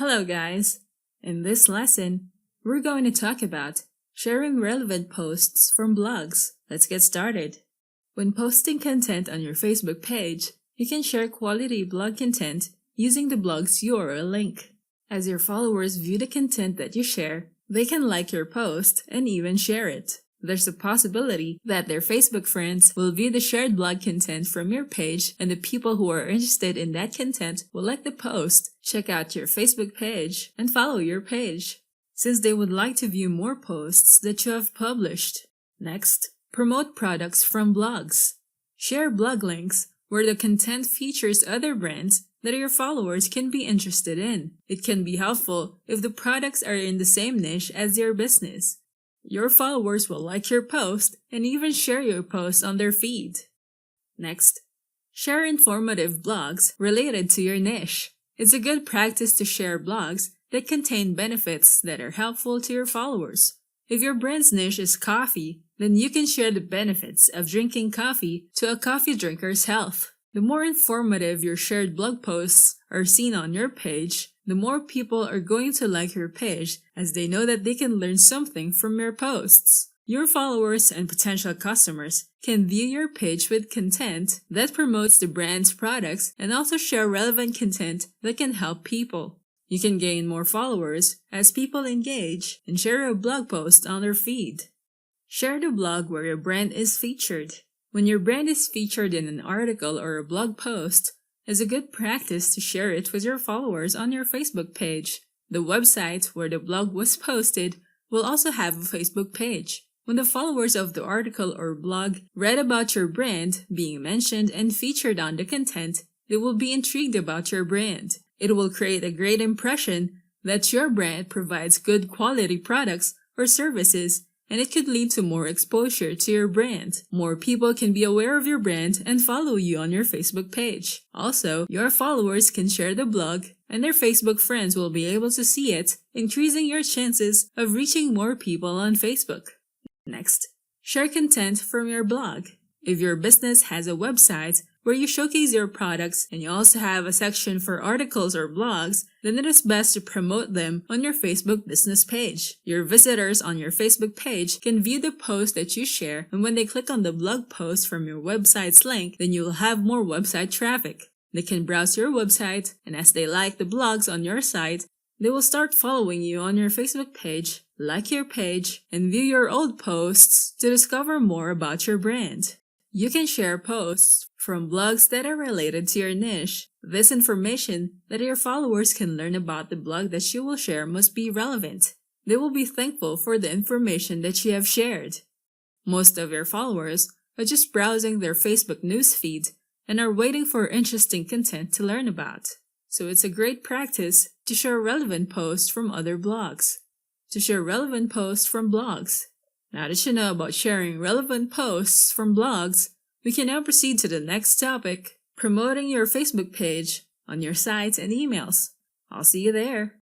Hello guys! In this lesson, we're going to talk about sharing relevant posts from blogs. Let's get started. When posting content on your Facebook page, you can share quality blog content using the blog's URL link. As your followers view the content that you share, they can like your post and even share it. There's a possibility that their Facebook friends will view the shared blog content from your page, and the people who are interested in that content will like the post, check out your Facebook page, and follow your page, since they would like to view more posts that you have published. Next, promote products from blogs. Share blog links where the content features other brands that your followers can be interested in. It can be helpful if the products are in the same niche as your business. Your followers will like your post and even share your post on their feed. Next, share informative blogs related to your niche. It's a good practice to share blogs that contain benefits that are helpful to your followers. If your brand's niche is coffee, then you can share the benefits of drinking coffee to a coffee drinker's health. The more informative your shared blog posts are seen on your page, the more people are going to like your page, as they know that they can learn something from your posts. Your followers and potential customers can view your page with content that promotes the brand's products and also share relevant content that can help people. You can gain more followers as people engage and share a blog post on their feed. Share the blog where your brand is featured. When your brand is featured in an article or a blog post, it's a good practice to share it with your followers on your Facebook page. The website where the blog was posted will also have a Facebook page. When the followers of the article or blog read about your brand being mentioned and featured on the content, they will be intrigued about your brand. It will create a great impression that your brand provides good quality products or services, and it could lead to more exposure to your brand. More people can be aware of your brand and follow you on your Facebook page. Also, your followers can share the blog, and their Facebook friends will be able to see it, increasing your chances of reaching more people on Facebook. Next, share content from your blog. If your business has a website where you showcase your products and you also have a section for articles or blogs, then it is best to promote them on your Facebook business page. Your visitors on your Facebook page can view the post that you share, and when they click on the blog post from your website's link, then you will have more website traffic. They can browse your website, and as they like the blogs on your site, they will start following you on your Facebook page, like your page, and view your old posts to discover more about your brand. You can share posts from blogs that are related to your niche. This information that your followers can learn about the blog that you will share must be relevant. They will be thankful for the information that you have shared. Most of your followers are just browsing their Facebook newsfeed and are waiting for interesting content to learn about. So it's a great practice to share relevant posts from other blogs. To share relevant posts from blogs. Now that you know about sharing relevant posts from blogs, we can now proceed to the next topic, promoting your Facebook page on your sites and emails. I'll see you there.